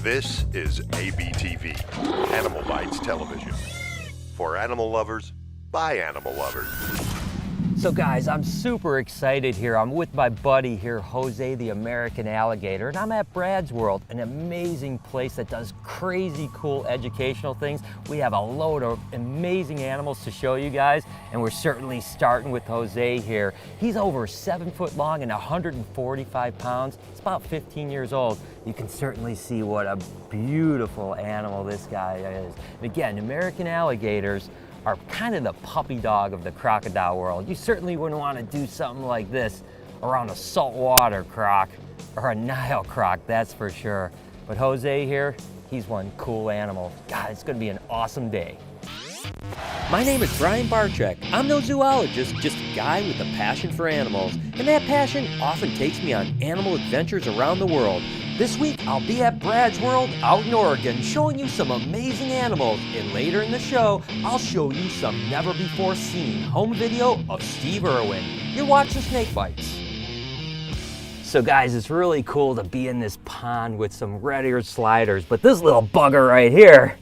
This is ABTV, Animal Bites Television. For animal lovers, by animal lovers. So guys, I'm super excited here. I'm with my buddy here, Jose the American Alligator, and I'm at Brad's World, an amazing place that does crazy cool educational things. We have a load of amazing animals to show you guys, and we're certainly starting with Jose here. He's over 7 foot long and 145 pounds. He's about 15 years old. You can certainly see what a beautiful animal this guy is. And again, American alligators are kind of the puppy dog of the crocodile world. You certainly wouldn't want to do something like this around a saltwater croc or a Nile croc, that's for sure. But Jose here, he's one cool animal. God, it's gonna be an awesome day. My name is Brian Barczyk. I'm no zoologist, just a guy with a passion for animals. And that passion often takes me on animal adventures around the world. This week, I'll be at Brad's World out in Oregon, showing you some amazing animals. And later in the show, I'll show you some never-before-seen home video of Steve Irwin. You're watching Snake Bites. So guys, it's really cool to be in this pond with some red-eared sliders, but this little bugger right here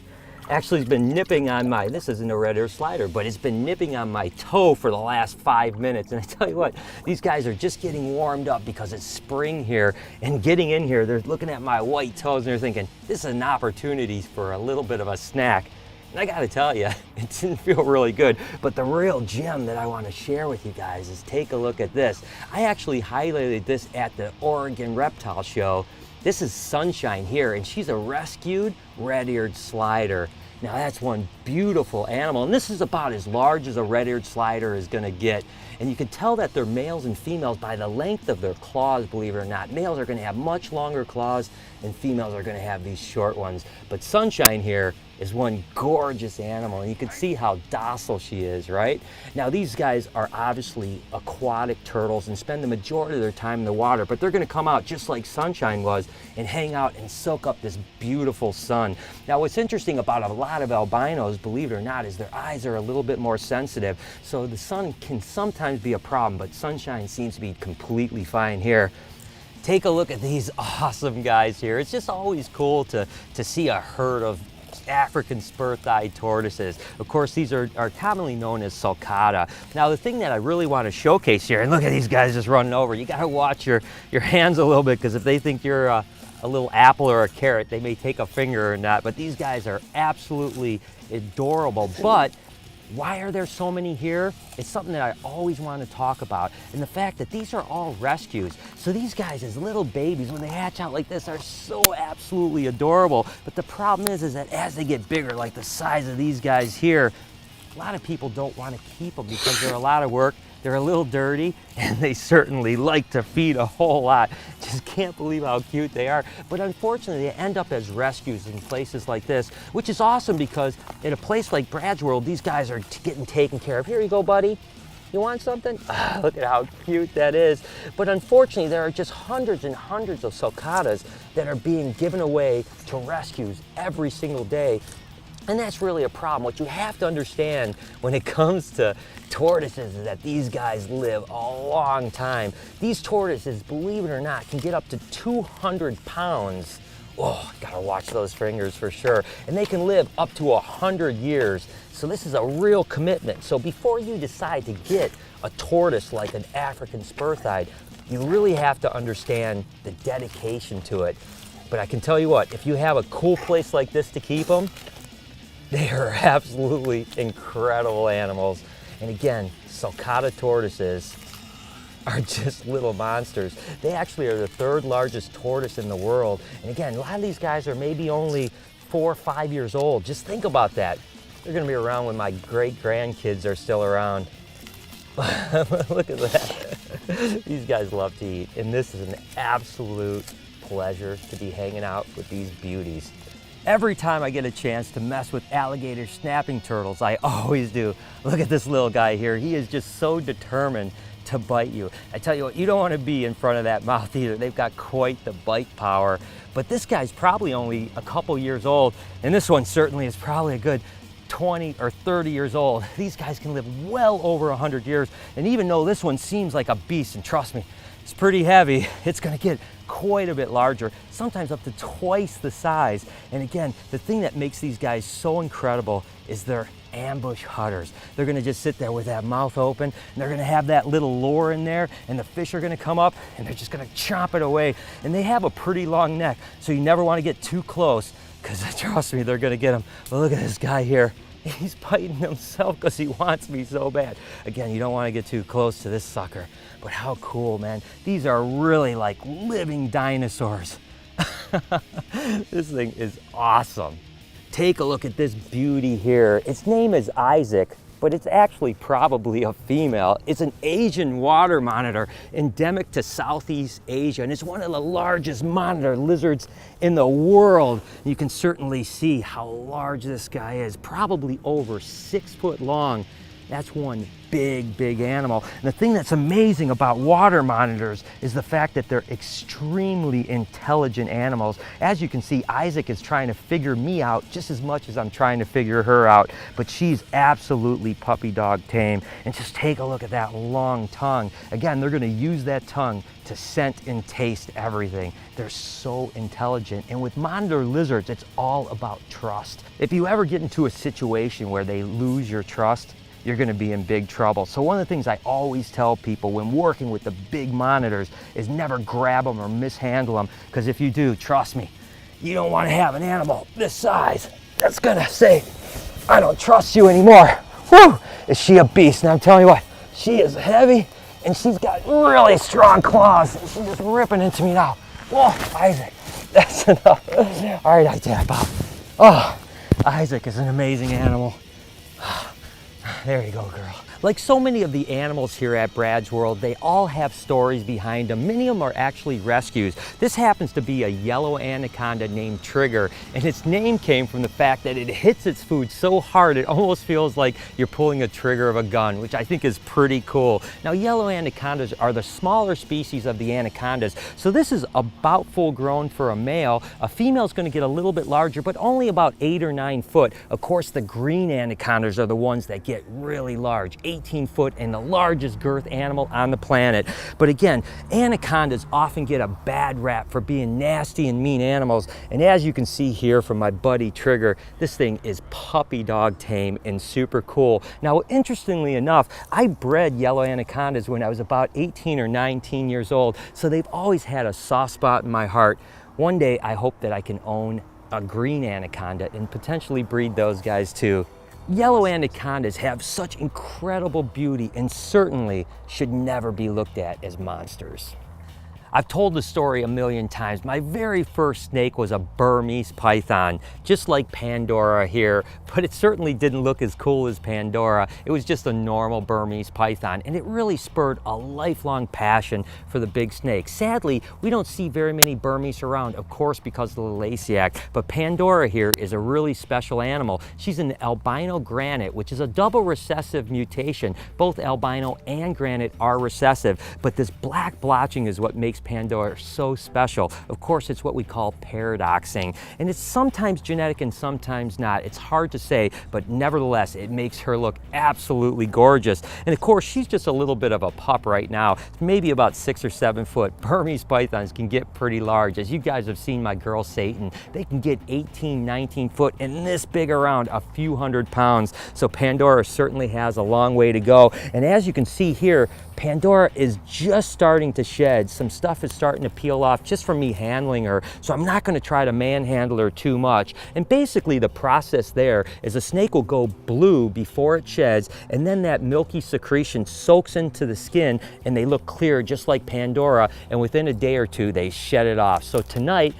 actually has been nipping on my, this isn't a red-eared slider, but it's been nipping on my toe for the last 5 minutes. And I tell you what, these guys are just getting warmed up because it's spring here, and getting in here, they're looking at my white toes and they're thinking, this is an opportunity for a little bit of a snack. And I gotta tell you, it didn't feel really good. But the real gem that I want to share with you guys is take a look at this. I actually highlighted this at the Oregon Reptile Show. This is Sunshine here, and she's a rescued red-eared slider. Now that's one beautiful animal, and this is about as large as a red-eared slider is gonna get. And you can tell that they're males and females by the length of their claws, believe it or not. Males are gonna have much longer claws, and females are gonna have these short ones. But Sunshine here is one gorgeous animal, and you can see how docile she is, right? Now these guys are obviously aquatic turtles and spend the majority of their time in the water, but they're gonna come out just like Sunshine was and hang out and soak up this beautiful sun. Now what's interesting about a lot of albinos, believe it or not, is their eyes are a little bit more sensitive, so the sun can sometimes be a problem, but Sunshine seems to be completely fine here. Take a look at these awesome guys here. It's just always cool to see a herd of African spur-thighed tortoises. Of course, these are commonly known as sulcata. Now, the thing that I really want to showcase here, and look at these guys just running over, you got to watch your hands a little bit, because if they think you're a little apple or a carrot, they may take a finger or not. But these guys are absolutely adorable. But why are there so many here? It's something that I always want to talk about. And the fact that these are all rescues. So these guys as little babies, when they hatch out like this, are so absolutely adorable. But the problem is that as they get bigger, like the size of these guys here, a lot of people don't want to keep them because they're a lot of work. They're a little dirty, and they certainly like to feed a whole lot. Just can't believe how cute they are. But unfortunately, they end up as rescues in places like this, which is awesome because in a place like Brad's World, these guys are getting taken care of. Here you go, buddy. You want something? Look at how cute that is. But unfortunately, there are just hundreds and hundreds of sulcatas that are being given away to rescues every single day. And that's really a problem. What you have to understand when it comes to tortoises is that these guys live a long time. These tortoises, believe it or not, can get up to 200 pounds. Oh, gotta watch those fingers for sure. And they can live up to 100 years. So this is a real commitment. So before you decide to get a tortoise like an African spur-thighed, you really have to understand the dedication to it. But I can tell you what, if you have a cool place like this to keep them, they are absolutely incredible animals. And again, sulcata tortoises are just little monsters. They actually are the 3rd largest tortoise in the world. And again, a lot of these guys are maybe only 4 or 5 years old. Just think about that. They're gonna be around when my great-grandkids are still around. Look at that. These guys love to eat. And this is an absolute pleasure to be hanging out with these beauties. Every time I get a chance to mess with alligator snapping turtles, I always do. Look at this little guy here. He is just so determined to bite you. I tell you what, you don't want to be in front of that mouth either. They've got quite the bite power. But this guy's probably only a couple years old, and this one certainly is probably a good 20 or 30 years old. These guys can live well over 100 years, and even though this one seems like a beast, and trust me, it's pretty heavy, it's gonna get quite a bit larger, sometimes up to twice the size. And again, the thing that makes these guys so incredible is they're ambush hunters. They're gonna just sit there with that mouth open, and they're gonna have that little lure in there, and the fish are gonna come up, and they're just gonna chomp it away. And they have a pretty long neck, so you never wanna get too close, because trust me, they're gonna get them. But look at this guy here. He's biting himself because he wants me so bad. Again, you don't want to get too close to this sucker, but how cool, man. These are really like living dinosaurs. This thing is awesome. Take a look at this beauty here. Its name is Isaac, but it's actually probably a female. It's an Asian water monitor, endemic to Southeast Asia, and it's one of the largest monitor lizards in the world. You can certainly see how large this guy is, probably over 6 foot long. That's one big, big animal. And the thing that's amazing about water monitors is the fact that they're extremely intelligent animals. As you can see, Isaac is trying to figure me out just as much as I'm trying to figure her out, but she's absolutely puppy dog tame. And just take a look at that long tongue. Again, they're gonna use that tongue to scent and taste everything. They're so intelligent. And with monitor lizards, it's all about trust. If you ever get into a situation where they lose your trust, you're gonna be in big trouble. So one of the things I always tell people when working with the big monitors is never grab them or mishandle them, because if you do, trust me, you don't wanna have an animal this size that's gonna say, I don't trust you anymore. Whew, is she a beast? And I'm telling you what, she is heavy and she's got really strong claws. She's just ripping into me now. Whoa, Isaac, that's enough. All right, I tap out. Oh, Isaac is an amazing animal. There you go, girl. Like so many of the animals here at Brad's World, they all have stories behind them. Many of them are actually rescues. This happens to be a yellow anaconda named Trigger, and its name came from the fact that it hits its food so hard it almost feels like you're pulling a trigger of a gun, which I think is pretty cool. Now, yellow anacondas are the smaller species of the anacondas, so this is about full grown for a male. A female is going to get a little bit larger, but only about 8 or 9 foot. Of course, the green anacondas are the ones that get really large, 18 foot and the largest girth animal on the planet. But again, anacondas often get a bad rap for being nasty and mean animals. And as you can see here from my buddy Trigger, this thing is puppy dog tame and super cool. Now, interestingly enough, I bred yellow anacondas when I was about 18 or 19 years old. So they've always had a soft spot in my heart. One day, I hope that I can own a green anaconda and potentially breed those guys too. Yellow anacondas have such incredible beauty and certainly should never be looked at as monsters. I've told the story a million times. My very first snake was a Burmese python, just like Pandora here, but it certainly didn't look as cool as Pandora. It was just a normal Burmese python, and it really spurred a lifelong passion for the big snake. Sadly, we don't see very many Burmese around, of course, because of the Lasiac, but Pandora here is a really special animal. She's an albino granite, which is a double recessive mutation. Both albino and granite are recessive, but this black blotching is what makes Pandora so special. Of course, it's what we call paradoxing, and it's sometimes genetic and sometimes not. It's hard to say, but nevertheless, it makes her look absolutely gorgeous. And of course, she's just a little bit of a pup right now, maybe about 6 or 7 foot. Burmese pythons can get pretty large. As you guys have seen my girl Satan, they can get 18, 19 foot and this big around, a few 100 pounds. So Pandora certainly has a long way to go. And as you can see here, Pandora is just starting to shed. Some stuff is starting to peel off just from me handling her, so I'm not going to try to manhandle her too much. And basically the process there is a snake will go blue before it sheds, and then that milky secretion soaks into the skin and they look clear just like Pandora, and within a day or two they shed it off. So tonight,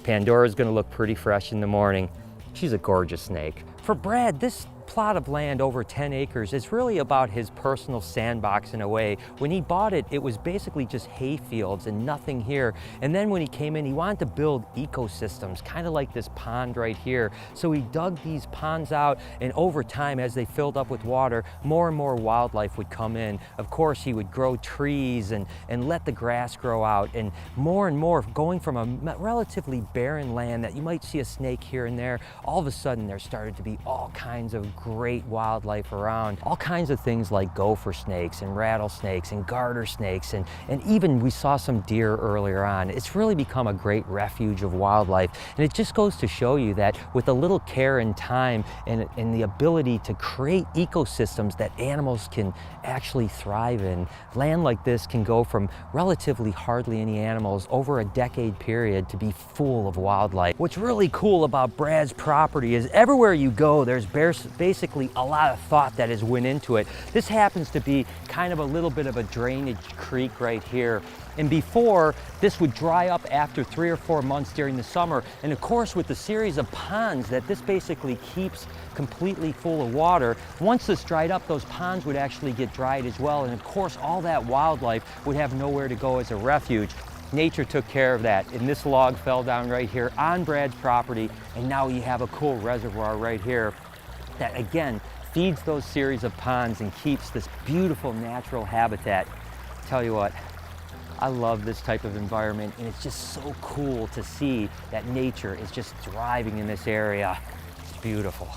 Pandora is going to look pretty fresh in the morning. She's a gorgeous snake. For Brad, this plot of land over 10 acres is really about his personal sandbox in a way. When he bought it, it was basically just hay fields and nothing here. And then when he came in, he wanted to build ecosystems, kind of like this pond right here. So he dug these ponds out, and over time, as they filled up with water, more and more wildlife would come in. Of course, he would grow trees and let the grass grow out, and more, going from a relatively barren land that you might see a snake here and there, all of a sudden there started to be all kinds of great wildlife around. All kinds of things like gopher snakes and rattlesnakes and garter snakes, and even we saw some deer earlier on. It's really become a great refuge of wildlife, and it just goes to show you that with a little care and time and the ability to create ecosystems that animals can actually thrive in, land like this can go from relatively hardly any animals over a decade period to be full of wildlife. What's really cool about Brad's property is everywhere you go, there's basically a lot of thought that has went into it. This happens to be kind of a little bit of a drainage creek right here. And before, this would dry up after 3 or 4 months during the summer. And of course, with the series of ponds that this basically keeps completely full of water, once this dried up, those ponds would actually get dried as well. And of course, all that wildlife would have nowhere to go as a refuge. Nature took care of that, and this log fell down right here on Brad's property, and now you have a cool reservoir right here that again feeds those series of ponds and keeps this beautiful natural habitat. Tell you what, I love this type of environment, and it's just so cool to see that nature is just thriving in this area. It's beautiful.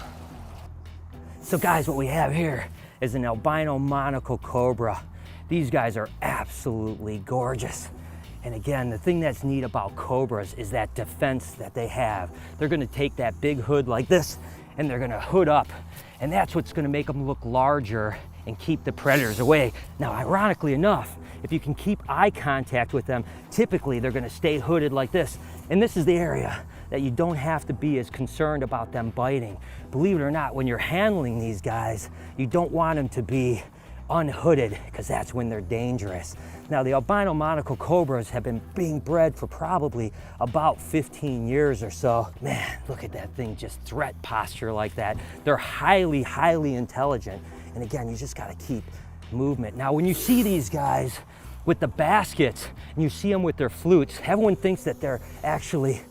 So guys, what we have here is an albino monocle cobra. These guys are absolutely gorgeous. And again, the thing that's neat about cobras is that defense that they have. They're gonna take that big hood like this, and they're gonna hood up. And that's what's gonna make them look larger and keep the predators away. Now, ironically enough, if you can keep eye contact with them, typically they're gonna stay hooded like this. And this is the area that you don't have to be as concerned about them biting. Believe it or not, when you're handling these guys, you don't want them to be unhooded, because that's when they're dangerous. Now, the albino monocle cobras have been being bred for probably about 15 years or so. Man, look at that thing, just threat posture like that. They're highly, highly intelligent. And again, you just gotta keep movement. Now, when you see these guys with the baskets and you see them with their flutes, everyone thinks that they're actually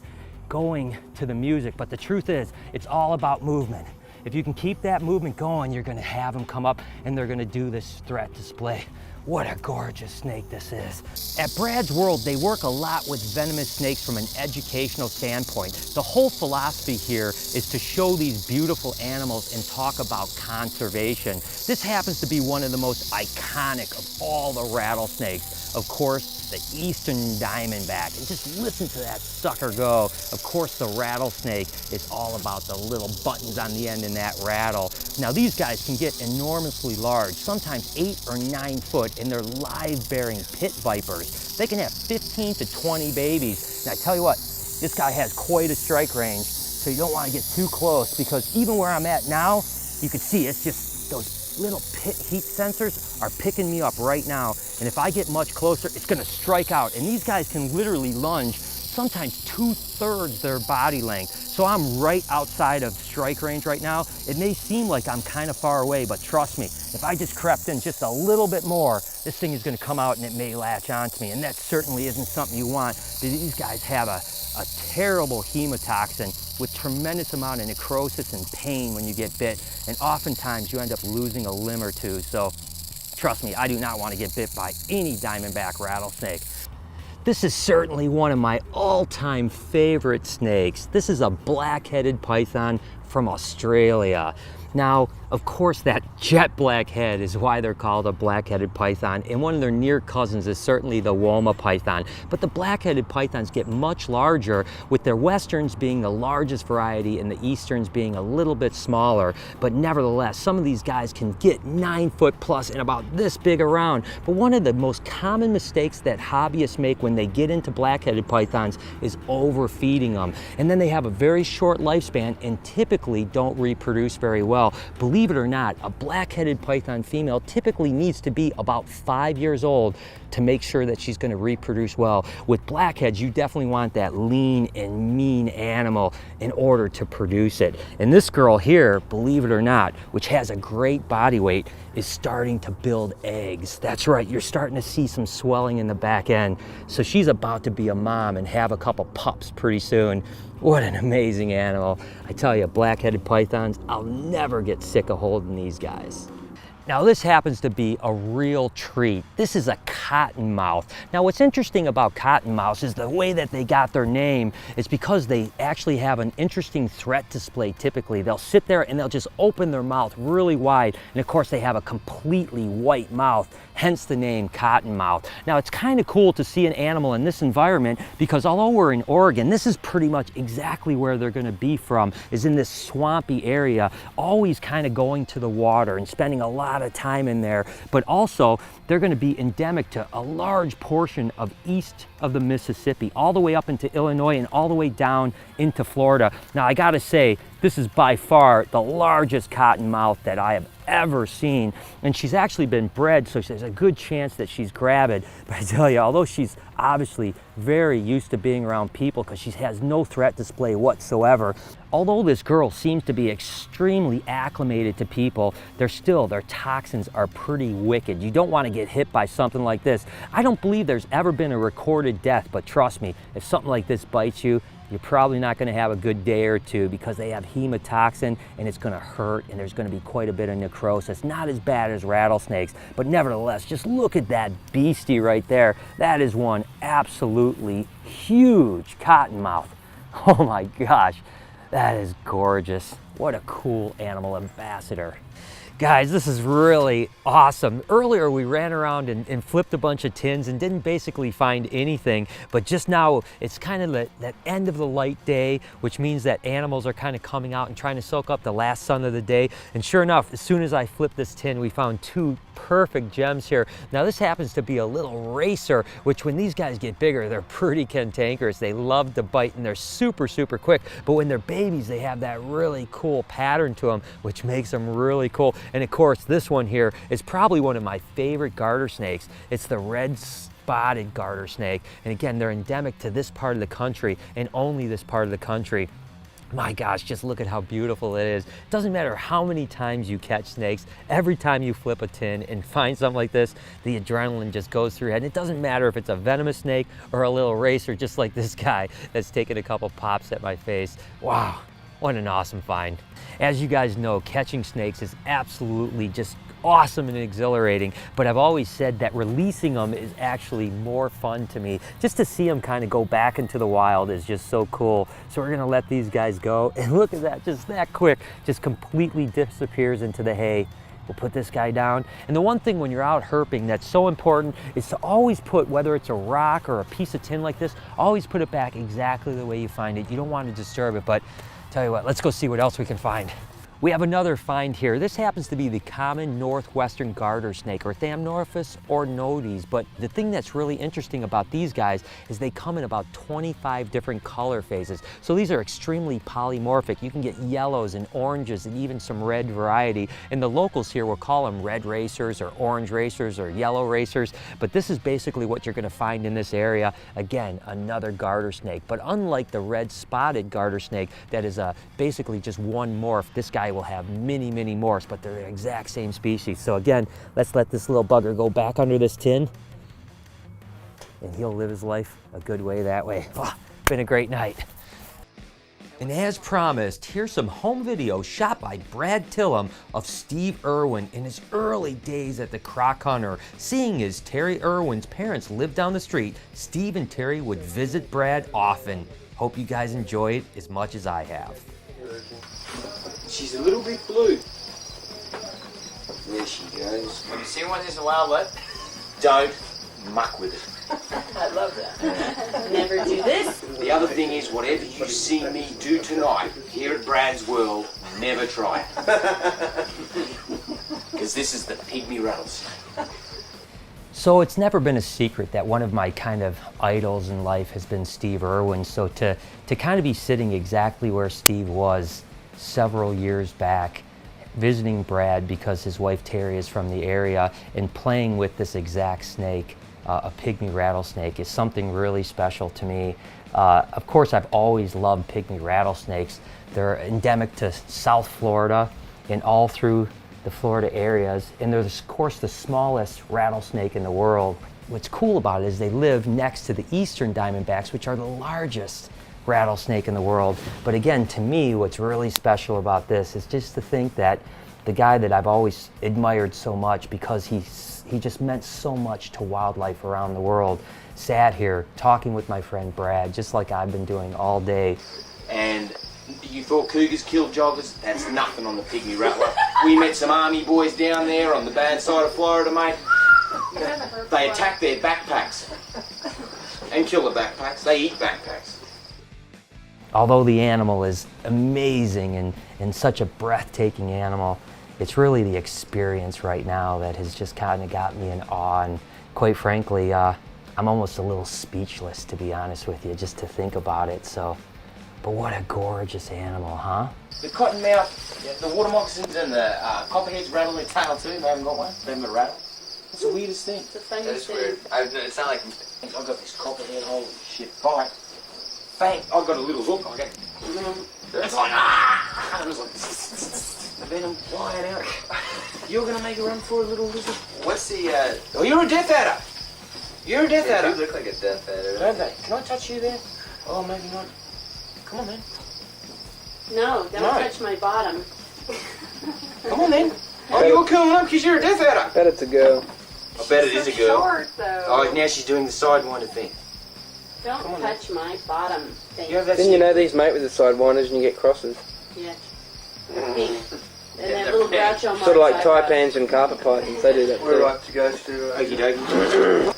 going to the music, but the truth is, it's all about movement. If you can keep that movement going, you're gonna have them come up and they're gonna do this threat display. What a gorgeous snake this is. At Brad's World, they work a lot with venomous snakes from an educational standpoint. The whole philosophy here is to show these beautiful animals and talk about conservation. This happens to be one of the most iconic of all the rattlesnakes. Of course, the eastern diamondback. And just listen to that sucker go. Of course, the rattlesnake is all about the little buttons on the end in that rattle. Now, these guys can get enormously large, sometimes 8 or 9 foot, and they're live-bearing pit vipers. They can have 15 to 20 babies. Now, I tell you what, this guy has quite a strike range, so you don't want to get too close, because even where I'm at now, you can see it's just those little pit heat sensors are picking me up right now. And if I get much closer, it's gonna strike out. And these guys can literally lunge sometimes 2/3 their body length. So I'm right outside of strike range right now. It may seem like I'm kind of far away, but trust me, if I just crept in just a little bit more, this thing is gonna come out and it may latch onto me. And that certainly isn't something you want. These guys have a terrible hemotoxin with tremendous amount of necrosis and pain when you get bit. And oftentimes you end up losing a limb or two. So trust me, I do not want to get bit by any diamondback rattlesnake. This is certainly one of my all-time favorite snakes. This is a black-headed python from Australia. Now, of course, that jet black head is why they're called a black-headed python, and one of their near cousins is certainly the Woma python. But the black-headed pythons get much larger, with their westerns being the largest variety and the easterns being a little bit smaller. But nevertheless, some of these guys can get 9 foot plus and about this big around. But one of the most common mistakes that hobbyists make when they get into black-headed pythons is overfeeding them. And then they have a very short lifespan and typically don't reproduce very well. Believe it or not, a black-headed python female typically needs to be about 5 years old to make sure that she's going to reproduce well. With blackheads, you definitely want that lean and mean animal in order to produce it. And this girl here, believe it or not, which has a great body weight, is starting to build eggs. That's right, you're starting to see some swelling in the back end. So she's about to be a mom and have a couple pups pretty soon. What an amazing animal. I tell you, black-headed pythons, I'll never get sick of holding these guys. Now this happens to be a real treat. This is a cottonmouth. Now what's interesting about cottonmouths is the way that they got their name is because they actually have an interesting threat display typically. They'll sit there and they'll just open their mouth really wide, and of course they have a completely white mouth, hence the name cottonmouth. Now it's kind of cool to see an animal in this environment because although we're in Oregon, this is pretty much exactly where they're going to be from, is in this swampy area, always kind of going to the water and spending a lot of time in there. But also they're going to be endemic to a large portion of east of the Mississippi, all the way up into Illinois and all the way down into Florida. Now I gotta say, this is by far the largest cottonmouth that I have ever seen, and she's actually been bred, so there's a good chance that she's gravid. But I tell you, although she's obviously very used to being around people because she has no threat display whatsoever, although this girl seems to be extremely acclimated to people, their toxins are pretty wicked. You don't want to get hit by something like this. I don't believe there's ever been a recorded death, but trust me, if something like this bites you, you're probably not going to have a good day or two because they have hemotoxin and it's going to hurt and there's going to be quite a bit of necrosis. Not as bad as rattlesnakes, but nevertheless, just look at that beastie right there. That is one absolutely huge cottonmouth. Oh my gosh, that is gorgeous. What a cool animal ambassador. Guys, this is really awesome. Earlier we ran around and flipped a bunch of tins and didn't basically find anything, but just now it's kind of that end of the light day, which means that animals are kind of coming out and trying to soak up the last sun of the day. And sure enough, as soon as I flipped this tin, we found two perfect gems here. Now this happens to be a little racer, which when these guys get bigger, they're pretty cantankerous. They love to bite and they're super, super quick. But when they're babies, they have that really cool pattern to them, which makes them really cool. And of course, this one here is probably one of my favorite garter snakes. It's the red spotted garter snake. And again, they're endemic to this part of the country and only this part of the country. My gosh, just look at how beautiful it is. It doesn't matter how many times you catch snakes, every time you flip a tin and find something like this, the adrenaline just goes through your head. And it doesn't matter if it's a venomous snake or a little racer, just like this guy that's taken a couple pops at my face. Wow, what an awesome find. As you guys know, catching snakes is absolutely just awesome and exhilarating, but I've always said that releasing them is actually more fun to me. Just to see them kind of go back into the wild is just so cool. So we're gonna let these guys go, and look at that, just that quick, just completely disappears into the hay. We'll put this guy down. And the one thing when you're out herping that's so important is to always put, whether it's a rock or a piece of tin like this, always put it back exactly the way you find it. You don't want to disturb it, but tell you what, let's go see what else we can find. We have another find here. This happens to be the common northwestern garter snake, or Thamnophis ornodes. But the thing that's really interesting about these guys is they come in about 25 different color phases. So these are extremely polymorphic. You can get yellows and oranges and even some red variety. And the locals here will call them red racers or orange racers or yellow racers. But this is basically what you're going to find in this area. Again, another garter snake. But unlike the red spotted garter snake that is basically just one morph, this guy will have many, many morphs, but they're the exact same species. So again, let's let this little bugger go back under this tin and he'll live his life a good way that way. Oh, been a great night. And as promised, here's some home video shot by Brad Tillum of Steve Irwin in his early days at the Croc Hunter. Seeing as Terry Irwin's parents lived down the street, Steve and Terry would visit Brad often. Hope you guys enjoy it as much as I have. She's a little bit blue. There she goes. When you see one that's a wildlet, don't muck with it. I love that. Never do this. The other thing is, whatever you see me do tonight here at Brad's World, never try it. Because this is the pygmy rattlesnake. So it's never been a secret that one of my kind of idols in life has been Steve Irwin. So to kind of be sitting exactly where Steve was several years back, visiting Brad because his wife Terry is from the area, and playing with this exact snake, a pygmy rattlesnake, is something really special to me. Of course, I've always loved pygmy rattlesnakes. They're endemic to South Florida and all through the Florida areas, and they're of course the smallest rattlesnake in the world. What's cool about it is they live next to the eastern diamondbacks, which are the largest rattlesnake in the world. But again, to me, what's really special about this is just to think that the guy that I've always admired so much because he just meant so much to wildlife around the world, sat here talking with my friend Brad, just like I've been doing all day. And you thought cougars killed joggers? That's nothing on the pygmy rattler. We met some army boys down there on the bad side of Florida, mate. They attack their backpacks and kill the backpacks. They eat backpacks. Although the animal is amazing and such a breathtaking animal, it's really the experience right now that has just kind of got me in awe. And quite frankly, I'm almost a little speechless, to be honest with you, just to think about it. So, but what a gorgeous animal, huh? The cottonmouth, the water moccasins, and the copperheads rattle their tail too. They haven't got one. They haven't rattle. It's the weirdest thing. The funniest That is thing. weird. It's not like... I got this copperhead, holy shit, bite. Bang, I got a little hook, I go, it's like, ah! And it was like, the venom flying out. You're gonna make a run for a little lizard? What's the... Oh, you're a death adder! You're a death You adder! look like a death adder. Don't they? Can I touch you there? Oh, maybe not. Come on then. No, don't No. touch my bottom. Come on then. Oh, you're cool enough because you're a death adder. Bet it's a girl. I bet it is a girl. Short, though. Oh, now she's doing the sidewinder thing. Don't come on, touch my bottom thing. You have that Didn't you know these mate with the sidewinders and you get crosses? Yeah. Pink. And that little Groucho Marx. Sort of like eyebrow. taipans and carpet pythons, they do that We're too. about to go to... Okie dokie.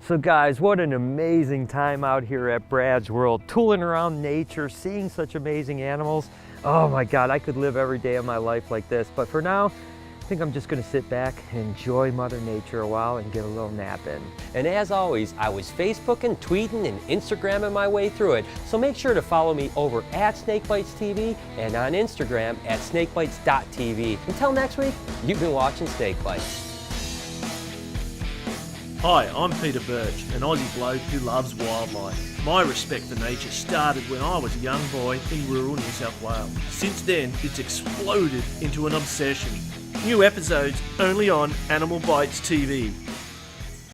So guys, what an amazing time out here at Brad's World, tooling around nature, seeing such amazing animals. Oh my God, I could live every day of my life like this. But for now, I think I'm just gonna sit back and enjoy Mother Nature a while and get a little nap in. And as always, I was Facebooking, tweeting, and Instagramming my way through it. So make sure to follow me over at SnakeBytesTV and on Instagram at SnakeBytes.tv. Until next week, you've been watching Snake Bites. Hi, I'm Peter Birch, an Aussie bloke who loves wildlife. My respect for nature started when I was a young boy in rural New South Wales. Since then, it's exploded into an obsession. New episodes only on AnimalBytesTV.